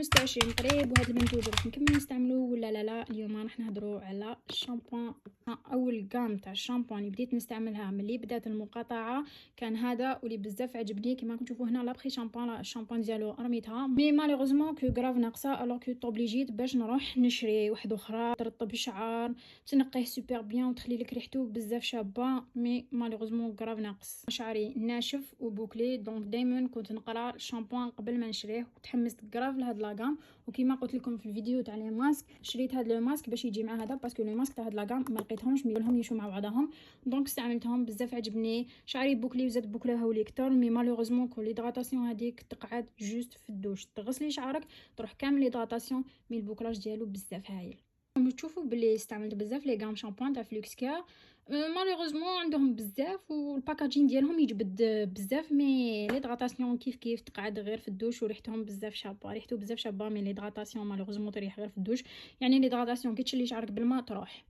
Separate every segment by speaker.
Speaker 1: 26 قريب، وهاد المنتوج راح نكمل نستعملو ولا لا. اليوم راح نهضروا على الشامبوان. اول غام تاع الشامبوان اللي بديت نستعملها ملي بدات المقاطعه كان هذا، واللي بزاف عجبني. كما راكم تشوفوا هنا لابخي شامبوان، الشامبوان ديالو رميتها مي مالوغوزمون كو غراف ناقصه، الوغ كو طوبليجيت باش نروح نشري واحده اخرى ترطب الشعر، تنقيه سوبر بيان وتخلي لك ريحته بزاف شابه. مي مالوغوزمون غراف ناقص، شعري ناشف وبوكلي، دونك دائما كنت نقرا الشامبوان قبل ما نشريه، وتحمست غراف لهاد لاغام. وكما قلت لكم في الفيديو تاع لي ماسك، شريت هاد لو ماسك باش يجي مع هذا، باسكو لو ماسك تاع هاد لاغام ما لقيتهمش ميلهم يمشوا مع بعضهم، دونك استعملتهم بزاف عجبني. شعري بوكلي وزاد بوكلاها لي كتر، مي مالوغوزمون كل ليدغاتاسيون هذيك تقعد جوست في الدوش، تغسلي شعرك تروح كامل ليدغاتاسيون، مي البوكلاج ديالو بزاف هايل. تشوفوا بلي استعملت بزاف لي غام شامبوان تاع فلوكس كير، مالوغوزمون عندهم بزاف والباكاجين ديالهم يجبد بزاف، مي ليدغاتاسيون كيف كيف تقعد غير في الدوش، وريحتهم بزاف شابه، ريحته بزاف شابه. مي ليدغاتاسيون مالوغوزمون تريح غير في الدوش، يعني ليدغاتاسيون كي تشلي شعرك بالماء تروح.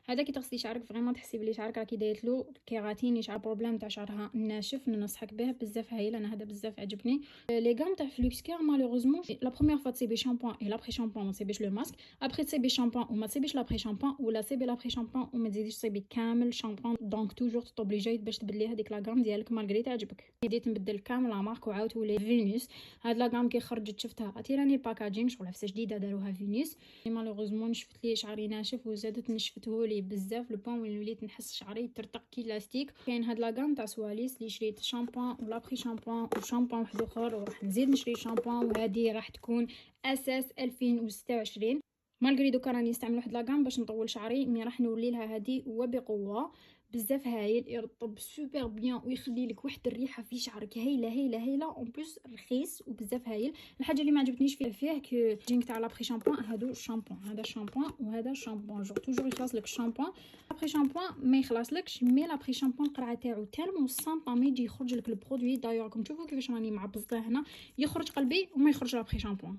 Speaker 1: هذا كي تغسلي شعرك فريمون تحسي بلي شعرك راكي دايرت له كيراتين، شعر بروبليم تاع شعرها ناشف، ننصحك به بزاف هايل. انا هذا بزاف عجبني. لي غام تاع فلوكس كير مالوغوزمون لا بروميير فوا تصيبي شامبوان اي لابري شامبوان ما تصيبيش لو ماسك، ابري تصيبي شامبوان وما تصيبيش لابري شامبوان، ولا تصيبي لابري شامبوان وما تزيديش تصيبي كامل شامبوان. دونك توجور توبليجي باش تبدلي هذيك لا غام ديالك مالغري تعجبك. بديت نبدل كامل لا مارك وعاودت ولي فينوس. هاد لا غام كي خرجت شفتها عطيراني الباكاجين، شغل عفسه جديده داروها فينوس. مالوغوزمون نشفت لي شعري ناشف وزادت نشفته لي بزاف لو وين وليت نحس شعري ترتق كي لاستيك. كاين هاد لاغام تاع سواليس اللي شريت شامبوان ولابري شامبوان وشامبوان واحد اخر، وراح نزيد نشري شامبوان، وهذه راح تكون اساس 2026. مالغري دوكا راني نستعمل واحد لاغام باش نطول شعري، مي راح نولي لها هذه وبقوه. بزاف هايل، يرطب سوبر بيان ويخلي لك واحد الريحه في شعرك هايله هايله هايله، اون بليس رخيص وبزاف هايل. الحاجه اللي ما عجبتنيش فيه كو جينك تاع لابري شامبوان، هادو الشامبوان، هذا الشامبوان وهذا الشامبوان، جو توجور يخلص لك الشامبوان، لابري شامبوان ما يخلصلكش. مي لابري شامبوان القرعه تاعو تالمو سامبا، ما يجي يخرج لك البرودوي دايوغ. راكم تشوفوا كيفاش راني معبزته هنا، يخرج قلبي وما يخرج لابري شامبوان.